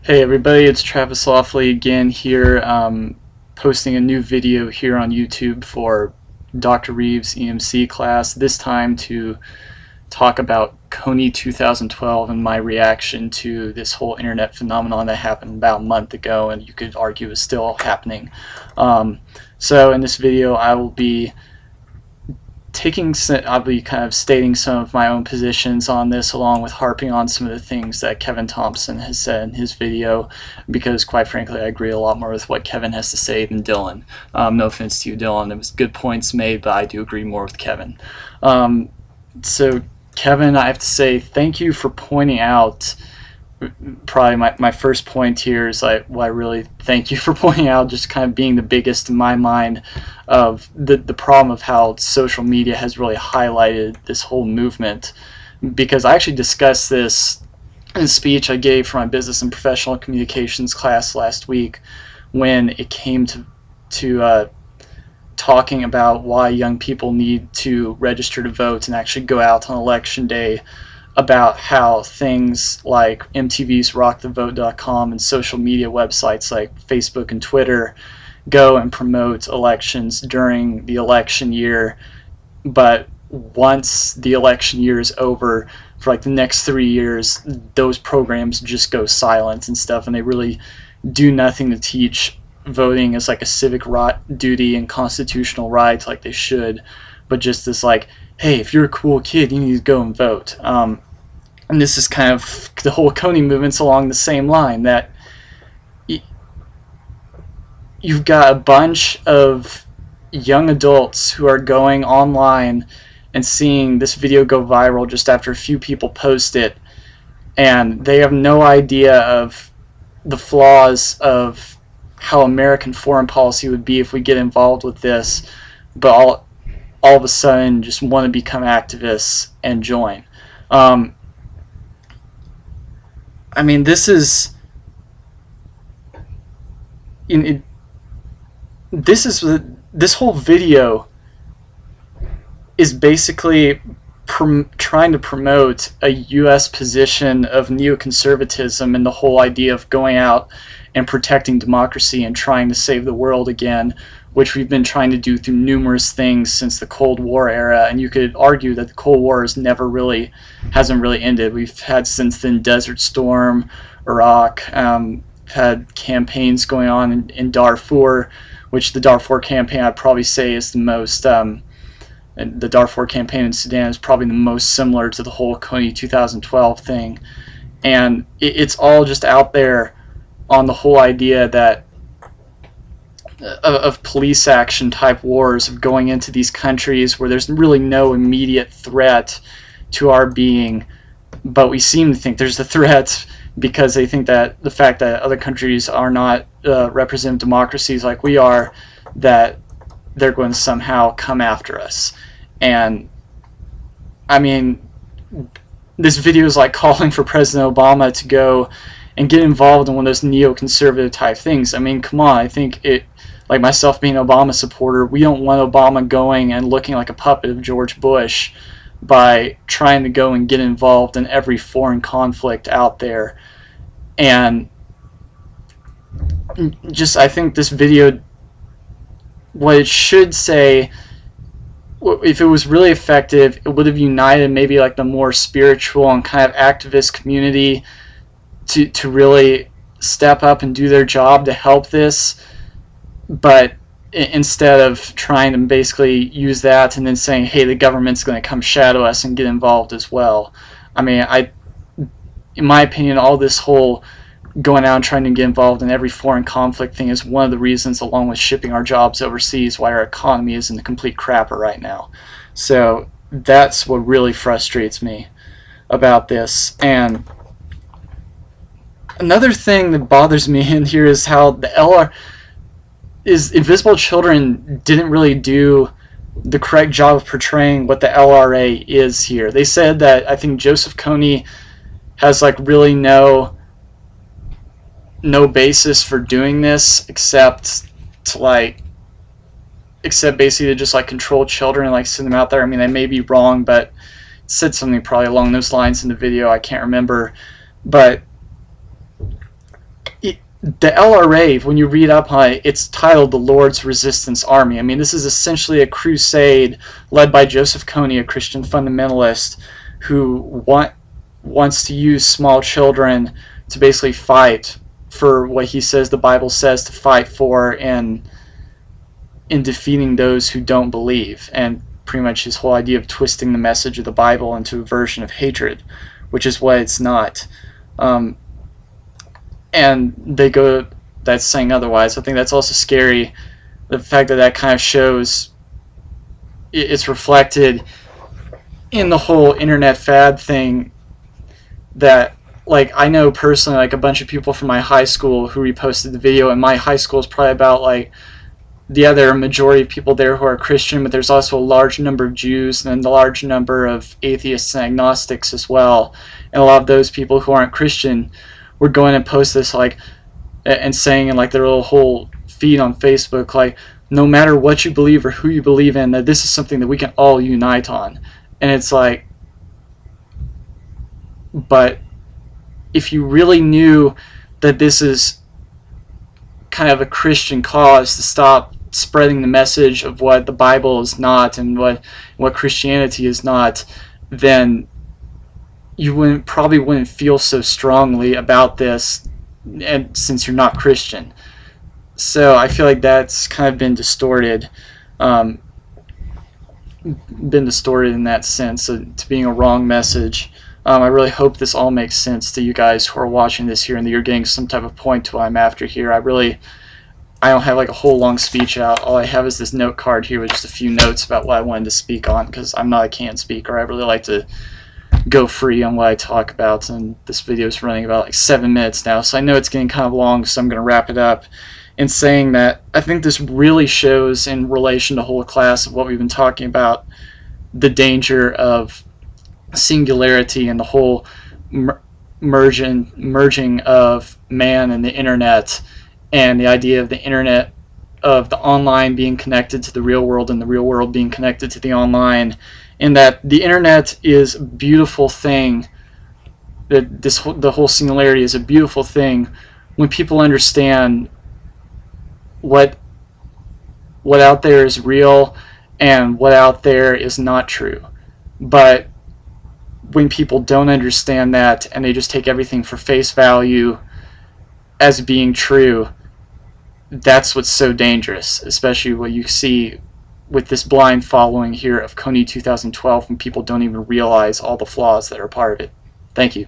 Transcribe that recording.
Hey everybody, it's Travis Lawfully again here, posting a new video here on YouTube for Dr. Reeves' EMC class, this time to talk about Kony 2012 and my reaction to this whole internet phenomenon that happened about a month ago and you could argue is still happening. So in this video I will be I'll be kind of stating some of my own positions on this, along with harping on some of the things that Kevin Thompson has said in his video, because quite frankly I agree a lot more with what Kevin has to say than Dylan. No offense to you, Dylan, there was good points made, but I do agree more with Kevin. So Kevin, I have to say thank you for pointing out, probably my first point here is I really thank you for pointing out, just kind of being the biggest in my mind, of the problem of how social media has really highlighted this whole movement. Because I actually discussed this in a speech I gave for my business and professional communications class last week, when it came to talking about why young people need to register to vote and actually go out on election day, about how things like MTV's RockTheVote.com and social media websites like Facebook and Twitter go and promote elections during the election year, but once the election year is over, for like the next 3 years, those programs just go silent and stuff, and they really do nothing to teach voting as like a civic duty and constitutional right like they should, but just this like, hey, if you're a cool kid, you need to go and vote. And this is kind of the whole Kony movement's along the same line, that you've got a bunch of young adults who are going online and seeing this video go viral just after a few people post it, and they have no idea of the flaws of how American foreign policy would be if we get involved with this, but all of a sudden just want to become activists and join. I mean, this is this whole video is basically trying to promote a U.S. position of neoconservatism and the whole idea of going out and protecting democracy and trying to save the world again, which we've been trying to do through numerous things since the Cold War era. And you could argue that the Cold War hasn't really ended. We've had since then Desert Storm, Iraq, had campaigns going on in Darfur, which the Darfur campaign I'd probably say is the most, the Darfur campaign in Sudan is probably the most similar to the whole Kony 2012 thing. And it's all just out there on the whole idea that of police action type wars, of going into these countries where there's really no immediate threat to our being, but we seem to think there's a threat because they think that the fact that other countries are not representative democracies like we are, that they're going to somehow come after us. And I mean, this video is like calling for President Obama to go and get involved in one of those neoconservative type things. I mean, come on, I think it, like myself being an Obama supporter, we don't want Obama going and looking like a puppet of George Bush by trying to go and get involved in every foreign conflict out there. And just, I think this video, what it should say, if it was really effective, it would have united maybe like the more spiritual and kind of activist community to really step up and do their job to help this. But instead of trying to basically use that and then saying, hey, the government's going to come shadow us and get involved as well. I mean, in my opinion, all this whole going out and trying to get involved in every foreign conflict thing is one of the reasons, along with shipping our jobs overseas, why our economy is in the complete crapper right now. So that's what really frustrates me about this. And another thing that bothers me in here is how the Invisible Children didn't really do the correct job of portraying what the LRA is here. They said that, I think Joseph Kony has like really no basis for doing this except basically to just like control children and like send them out there. I mean, I may be wrong, but it said something probably along those lines in the video, I can't remember. But the LRA, when you read up on it, it's titled the Lord's Resistance Army. I mean, this is essentially a crusade led by Joseph Kony, a Christian fundamentalist, who wants to use small children to basically fight for what he says the Bible says to fight for, in defeating those who don't believe. And pretty much his whole idea of twisting the message of the Bible into a version of hatred, which is what it's not. And they go, that's saying otherwise. I think that's also scary, the fact that that kind of shows it's reflected in the whole internet fad thing. That, like, I know personally, like, a bunch of people from my high school who reposted the video, and my high school is probably about, like, there are a majority of people there who are Christian, but there's also a large number of Jews and a large number of atheists and agnostics as well. And a lot of those people who aren't Christian were going and post this, like, and saying in, like, their little whole feed on Facebook, like, no matter what you believe or who you believe in, that this is something that we can all unite on. And it's like, but if you really knew that this is kind of a Christian cause to stop spreading the message of what the Bible is not and what Christianity is not, then you probably wouldn't feel so strongly about this, and since you're not Christian. So I feel like that's kind of been distorted, in that sense, to being a wrong message. I really hope this all makes sense to you guys who are watching this here, and that you're getting some type of point to what I'm after here. I don't have like a whole long speech out. All I have is this note card here with just a few notes about what I wanted to speak on, because I'm not a canned speaker. I really like to go free on what I talk about, and this video is running about like 7 minutes now, so I know it's getting kind of long, so I'm going to wrap it up in saying that I think this really shows, in relation to the whole class of what we've been talking about, the danger of singularity and the whole merging of man and the internet, and the idea of the internet, of the online being connected to the real world and the real world being connected to the online, and that the internet is a beautiful thing, that the whole singularity is a beautiful thing when people understand what out there is real and what out there is not true. But when people don't understand that and they just take everything for face value as being true, that's what's so dangerous, especially what you see with this blind following here of Kony 2012, when people don't even realize all the flaws that are part of it. Thank you.